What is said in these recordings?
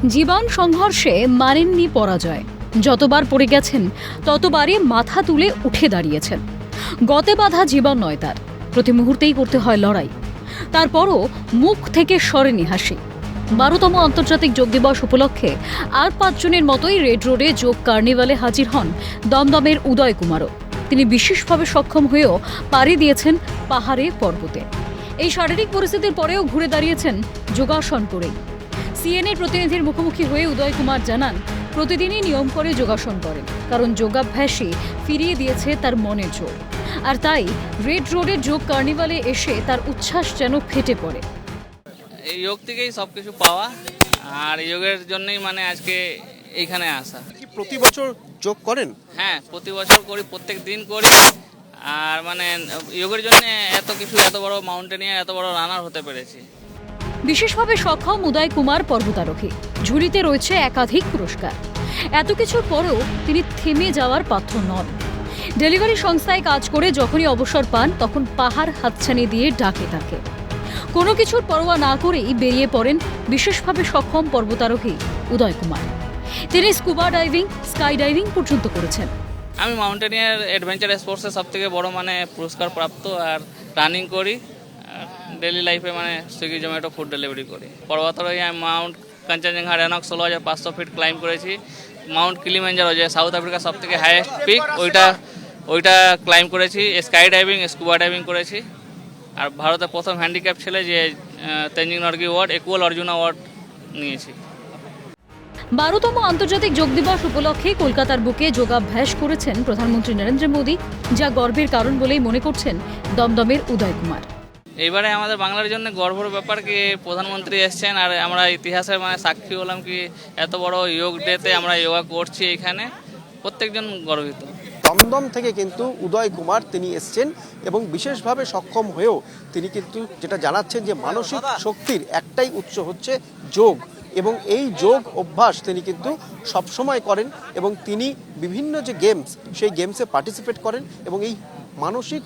জীবন সংঘর্ষে মানেননি পরাজয়। যতবার পড়ে গেছেন ততবারই মাথা তুলে উঠে দাঁড়িয়েছেন। গতে বাঁধা জীবন নয় তার, প্রতি মুহূর্তেই করতে হয় লড়াই। তারপরও মুখ থেকে সরেনি হাসি। 12তম আন্তর্জাতিক যোগ দিবস উপলক্ষে আর 5 জনের মতোই রেড রোডে যোগ কার্নিভালে হাজির হন দমদমের উদয় কুমারও। তিনি বিশেষভাবে সক্ষম হয়েও পাড়ি দিয়েছেন পাহাড়ে পর্বতে। এই শারীরিক পরিস্থিতির পরেও ঘুরে দাঁড়িয়েছেন যোগাসন করেই। সিএনএর প্রতিনিধির মুখোমুখি হয়ে উদয় কুমার জানান, প্রতিদিনই নিয়ম করে যোগাসন করেন, কারণ যোগাভ্যাসই ফিরিয়ে দিয়েছে তার মনের জোর। আর তাই রেড রোডের যোগ কার্নিভালে এসে তার উচ্ছ্বাস যেন ফেটে পড়ে। এই যোগ থেকেই সব কিছু পাওয়া, আর যোগের জন্যই মানে আজকে এইখানে আসা। কি প্রতি বছর যোগ করেন? হ্যাঁ, প্রতি বছর করি, প্রত্যেক দিন করি। আর মানে যোগের জন্য এত বড় মাউন্টেনিয়ার, এত বড় রানার হতে পেরেছি। বিশেষভাবে সক্ষম উদয় কুমার পর্বতারোহী, ঝুলিতে রয়েছে একাধিক পুরস্কার। এত কিছুর পরেও তিনি থেমে যাওয়ার পাত্র নন। ডেলিভারি সংস্থায় কাজ করে যখনই অবসর পান তখন পাহাড় হাতছানি দিয়ে ডাকে তাকে। কোনো কিছুর পরোয়া না করেই বেরিয়ে পড়েন বিশেষভাবে সক্ষম পর্বতারোহী উদয় কুমার। তিনি স্কুবা ডাইভিং, স্কাই ডাইভিং পর্যন্ত করেছেন। আমি মাউন্টেনিয়ার অ্যাডভেঞ্চার স্পোর্টসে সব থেকে বড় মানে পুরস্কার প্রাপ্ত, আর রানিং করি, আর ডেলি লাইফে মানে সুইগি জোম্যাটো ফুড ডেলিভারি করি। পর্বতারোহী আমি Mount Kanchenjunga Rhenock 16,500 fit climb করেছি। মাউন্ট কিলিমাঞ্জারো, যে সাউথ আফ্রিকার সব থেকে হাইয়েস্ট পিক, ওইটা ক্লাইম্ব করেছি। স্কাই ডাইভিং, স্কুবা ডাইভিং করেছি। আর ভারতের প্রথম হ্যান্ডিক্যাপ ছেলে যে Tenzing Norgay award, equal Arjun award নিয়েছি। 12তম আন্তর্জাতিক যোগ দিবস উপলক্ষে কলকাতার বুকে যোগাভ্যাস করেছেন প্রধানমন্ত্রী নরেন্দ্র মোদী, যা গর্বের কারণ বলেই মনে করছেন দমদমের উদয় কুমার। এইবারে আমাদের বাংলার জন্য গর্বের ব্যাপার কি প্রধানমন্ত্রী এসছেন, আর আমরা ইতিহাসের মানে সাক্ষী হলাম কি এত বড় যোগ ডেতে আমরা যোগা করছি এখানে, প্রত্যেকজন গর্বিত। দমদম থেকে কিন্তু উদয় কুমার তিনি এসছেন এবং বিশেষভাবে সক্ষম হয়েও তিনি কিন্তু যেটা জানাচ্ছেন যে মানসিক শক্তির একটাই উৎস হচ্ছে যোগ, এবং এই যোগ অভ্যাস তিনি কিন্তু সবসময় করেন এবং তিনি বিভিন্ন যে গেমস, সেই গেমসে পার্টিসিপেট করেন এবং এই মানসিক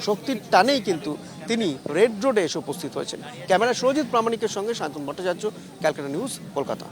শক্তির টানেই কিন্তু তিনি রেড রোডে এসে উপস্থিত হয়েছেন। ক্যামেরা সুরজিৎ প্রামাণিকের সঙ্গে শান্তনু ভট্টাচার্য, ক্যালকাটা নিউজ, কলকাতা।